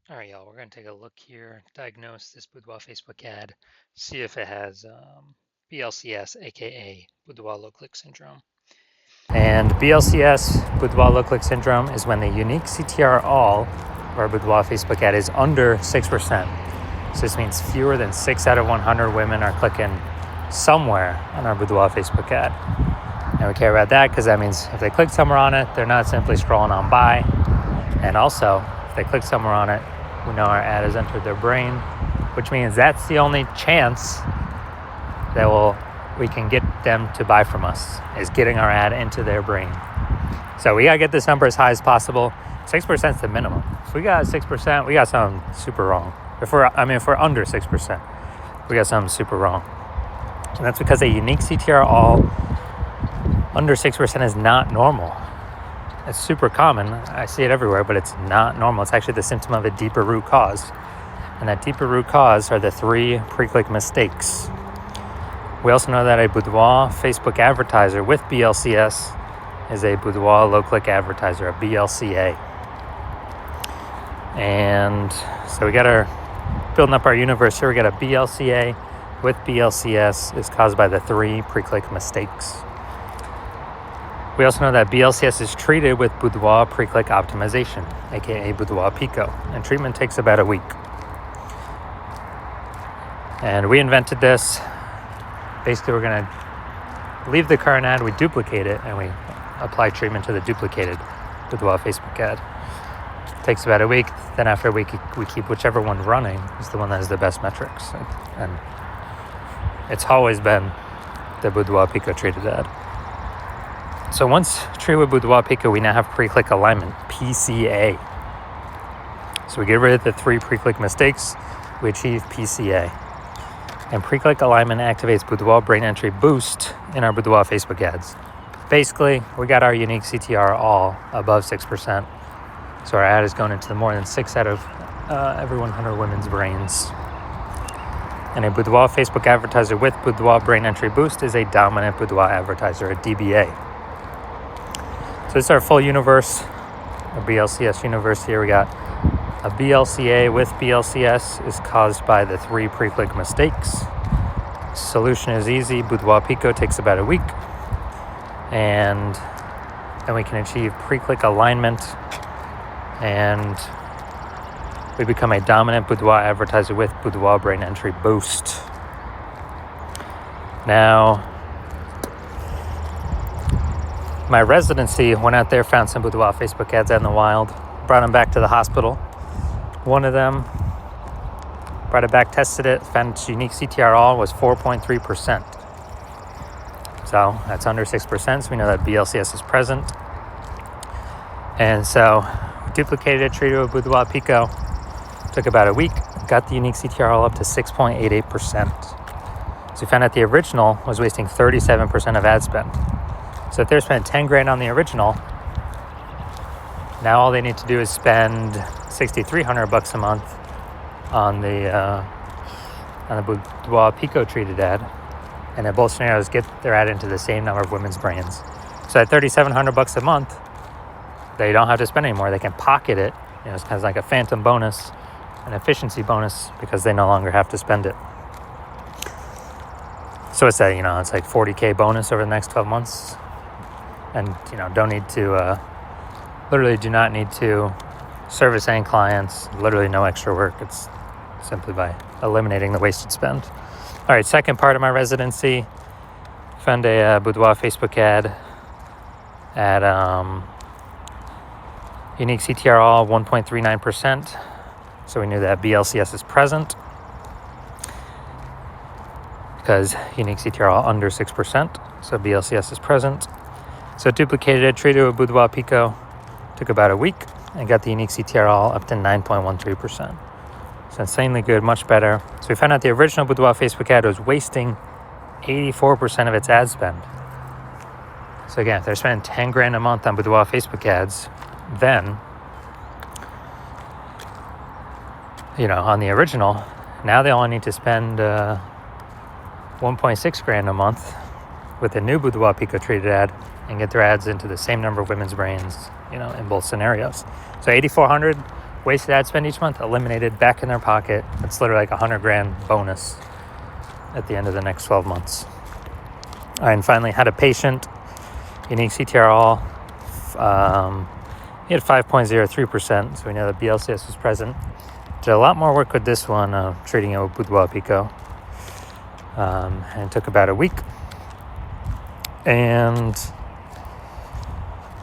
All right, y'all, we're going to take a look here, diagnose this Boudoir Facebook ad, see if it has BLCS, aka Boudoir low click syndrome. And BLCS, Boudoir low click syndrome, is when the unique CTR all, or Boudoir Facebook ad, is under 6%. So this means fewer than 6 out of 100 women are clicking somewhere on our Boudoir Facebook ad. And we care about that because that means if they click somewhere on it, they're not simply scrolling on by. And also, if they click somewhere on it, we know our ad has entered their brain, which means that's the only chance that we can get them to buy from us, is getting our ad into their brain. So we gotta get this number as high as possible. 6% is the minimum. If we got 6%, we got something super wrong. If we're under 6%, we got something super wrong. And that's because a unique CTR all under 6% is not normal. It's super common. I see it everywhere, but it's not normal. It's actually the symptom of a deeper root cause. And that deeper root cause are the 3 pre-click mistakes. We also know that a Boudoir Facebook advertiser with BLCS is a Boudoir low-click advertiser, a BLCA. And so we got building up our universe here. We got a BLCA with BLCS is caused by the 3 pre-click mistakes. We also know that BLCS is treated with Boudoir pre-click optimization, aka Boudoir Pico, and treatment takes about a week. And we invented this. Basically, we're going to leave the current ad, we duplicate it, and we apply treatment to the duplicated Boudoir Facebook ad. It takes about a week. Then after a week, we keep whichever one running is the one that has the best metrics. And it's always been the Boudoir Pico treated ad. So once treated with Boudoir Pico, we now have pre-click alignment, PCA. So we get rid of the 3 pre-click mistakes, we achieve PCA. And pre-click alignment activates Boudoir brain entry boost in our Boudoir Facebook ads. Basically, we got our unique CTR all above 6%. So our ad is going into more than 6 out of every 100 women's brains. And a Boudoir Facebook advertiser with Boudoir brain entry boost is a dominant Boudoir advertiser, a DBA. So this is our full universe, a BLCS universe here. We got a BLCA with BLCS is caused by the 3 pre-click mistakes. Solution is easy. Boudoir Pico takes about a week. And then we can achieve pre-click alignment. And we become a dominant Boudoir advertiser with Boudoir brain entry boost. Now, my residency went out there, found some Boudoir Facebook ads out in the wild, brought them back to the hospital. One of them, brought it back, tested it, found its unique CTR all was 4.3%. So that's under 6%, so we know that BLCS is present. And so we duplicated it, treated it with Boudoir Pico. Took about a week, got the unique CTR all up to 6.88%. So we found out the original was wasting 37% of ad spend. So if they're spending 10 grand on the original, now all they need to do is spend $6,300 a month on the Boudoir Pico treated ad, and in both scenarios get their ad into the same number of women's brains. So at $3,700 a month, they don't have to spend anymore. They can pocket it. It's kind of like a phantom bonus, an efficiency bonus, because they no longer have to spend it. So it's it's like $40K bonus over the next 12 months. And, don't need to, literally do not need to service any clients, literally no extra work. It's simply by eliminating the wasted spend. All right, second part of my residency, found a Boudoir Facebook ad at unique CTR all 1.39%. So we knew that BLCS is present because unique CTR all under 6%. So BLCS is present. So duplicated it, treated it with Boudoir Pico, took about a week, and got the unique CTR all up to 9.13%. So insanely good, much better. So we found out the original Boudoir Facebook ad was wasting 84% of its ad spend. So again, if they're spending 10 grand a month on Boudoir Facebook ads, then, on the original, now they only need to spend 1.6 grand a month with the new Boudoir Pico treated ad and get their ads into the same number of women's brains, in both scenarios. So 8,400 wasted ad spend each month, eliminated, back in their pocket. It's literally like $100,000 bonus at the end of the next 12 months. And finally, had a patient, unique CTRL. He had 5.03%, so we know that BLCS was present. Did a lot more work with this one, treating it with Boudoir Pico. And it took about a week. And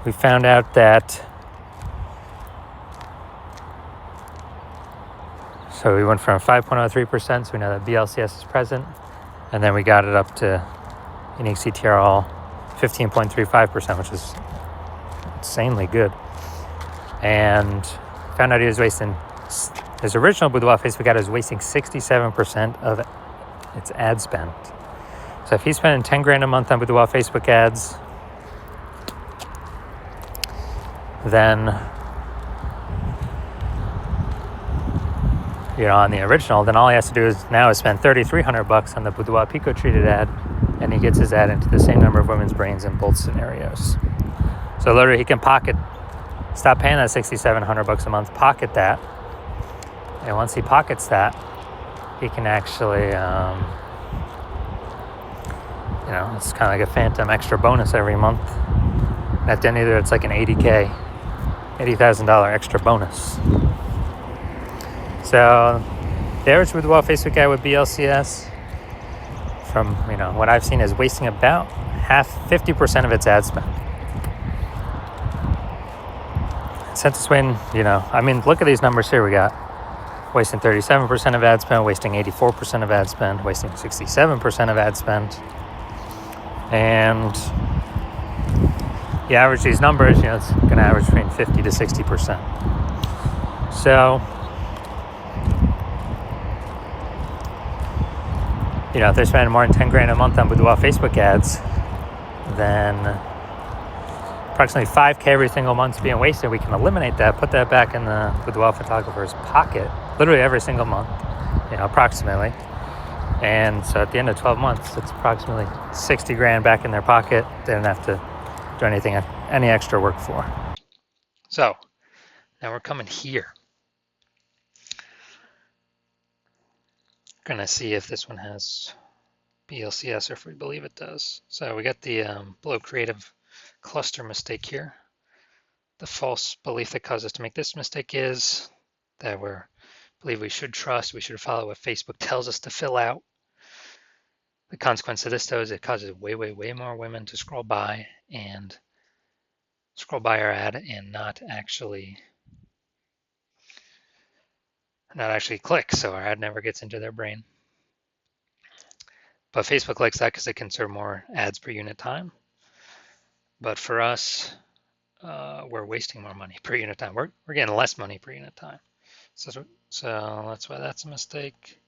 we found out that, so we went from 5.03%, so we know that BLCS is present. And then we got it up to unique CTRL 15.35%, which is insanely good. And found out he was wasting, his original Boudoir Facebook ad was wasting 67% of its ad spend. So if he's spending $10,000 a month on Boudoir Facebook ads, then, on the original, then all he has to do is now is spend $3,300 on the Boudoir Pico treated ad, and he gets his ad into the same number of women's brains in both scenarios. So literally he can stop paying that $6,700 a month, pocket that, and once he pockets that, he can actually, it's kind of like a phantom extra bonus every month. And at the end of it, it's like an $80,000 extra bonus. So the average Boudoir Facebook ad with BLCS, from what I've seen, is wasting about 50% of its ad spend. Since it's when, look at these numbers here. We got wasting 37% of ad spend, wasting 84% of ad spend, wasting 67% of ad spend. And you average these numbers, it's going to average between 50 to 60%. So, if they're spending more than $10,000 a month on Boudoir Facebook ads, then approximately $5,000 every single month is being wasted. We can eliminate that, put that back in the Boudoir photographer's pocket, literally every single month, approximately. And so at the end of 12 months, it's approximately $60,000 back in their pocket. They don't have to do any extra work for. So now we're coming here. Gonna see if this one has BLCS or if we believe it does. So we got the below creative cluster mistake here. The false belief that caused us to make this mistake is that we believe we should follow what Facebook tells us to fill out. The consequence of this, though, is it causes way, way, way more women to scroll by our ad and not actually click, so our ad never gets into their brain. But Facebook likes that because it can serve more ads per unit time. But for us, we're wasting more money per unit time. We're getting less money per unit time. So that's why that's a mistake.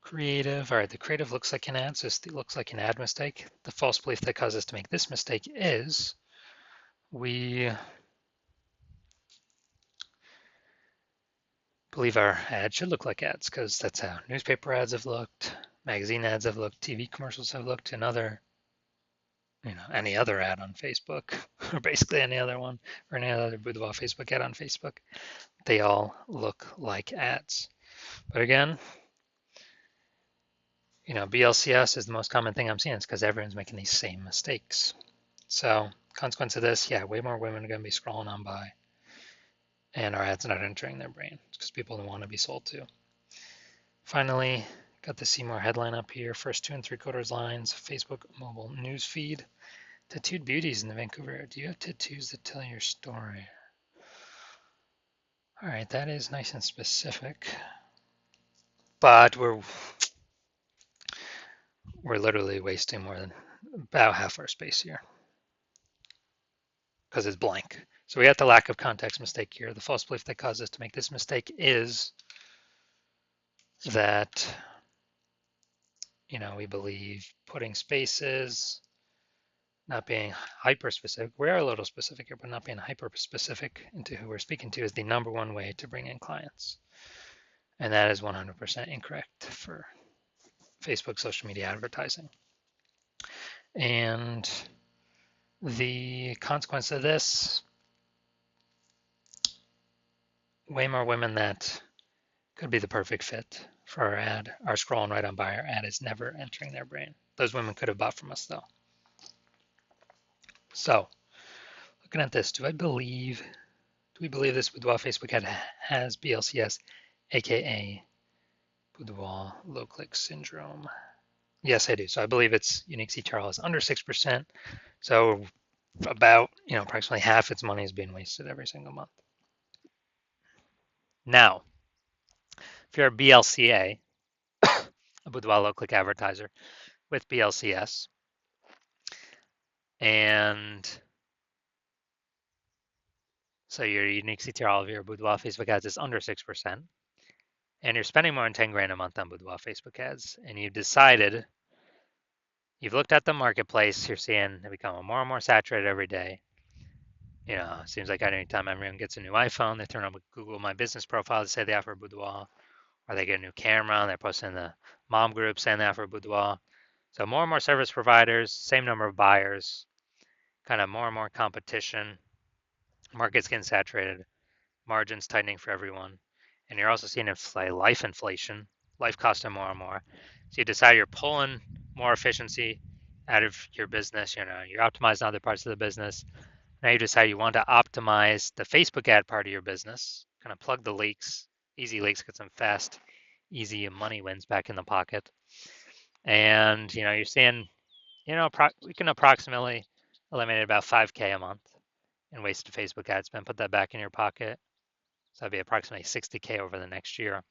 Creative. All right, the creative looks like an ad, so it looks like an ad mistake. The false belief that caused us to make this mistake is we believe our ad should look like ads because that's how newspaper ads have looked, magazine ads have looked, TV commercials have looked, and any other ad on Facebook, or basically any other one, or any other Boudoir Facebook ad on Facebook. They all look like ads. But again, BLCS is the most common thing I'm seeing. It's because everyone's making these same mistakes. So consequence of this, way more women are going to be scrolling on by, and our ads not entering their brain because people don't want to be sold to. Finally, got the See More headline up here. First 2 3/4 lines, Facebook mobile news feed. Tattooed beauties in the Vancouver area. Do you have tattoos that tell your story? All right, that is nice and specific. But we're literally wasting more than about half our space here because it's blank. So we got the lack of context mistake here. The false belief that caused us to make this mistake is that, we believe putting spaces, not being hyper specific. We are a little specific here, but not being hyper specific into who we're speaking to is the number one way to bring in clients. And that is 100% incorrect for Facebook social media advertising. And the consequence of this way more women that could be the perfect fit for our ad are scrolling right on by. Our ad is never entering their brain. Those women could have bought from us though. So looking at this, do we believe this Boudoir Facebook ad has BLCS, aka Boudoir low click syndrome? Yes, I do. So I believe its unique CTRL is under 6%. So about, approximately half its money is being wasted every single month. Now, if you're a BLCA, a Boudoir low click advertiser with BLCS, and so your unique CTRL of your Boudoir Facebook ads is under 6%, and you're spending more than 10 grand a month on Boudoir Facebook ads, and you've looked at the marketplace, you're seeing it become more and more saturated every day. It seems like anytime everyone gets a new iPhone, they turn on Google My Business profile to say they offer Boudoir, or they get a new camera and they're posting in the mom group saying they offer Boudoir. So more and more service providers, same number of buyers, kind of more and more competition, market's getting saturated, margins tightening for everyone. And you're also seeing life inflation, life costing more and more. So you decide you're pulling more efficiency out of your business. You're optimizing other parts of the business. Now you decide you want to optimize the Facebook ad part of your business, kind of plug the leaks, easy leaks, get some fast, easy money wins back in the pocket. And you're seeing, we can approximately eliminate about 5K a month in wasted Facebook ad spend. Put that back in your pocket. So that'd be approximately 60K over the next year.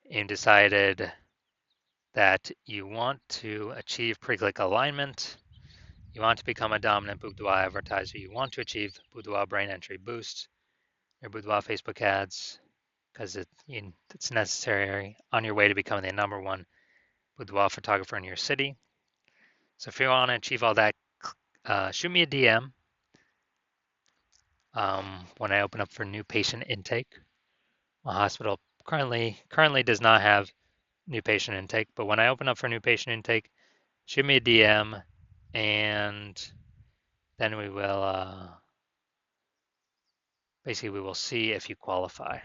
And decided that you want to achieve pre-click alignment. You want to become a dominant Boudoir advertiser. You want to achieve Boudoir brain entry boost, your Boudoir Facebook ads, because it's necessary on your way to becoming the number one boudoir photographer in your city. So if you want to achieve all that, shoot me a DM when I open up for new patient intake. My hospital currently does not have new patient intake, but when I open up for new patient intake, shoot me a DM, and then we will basically we will see if you qualify.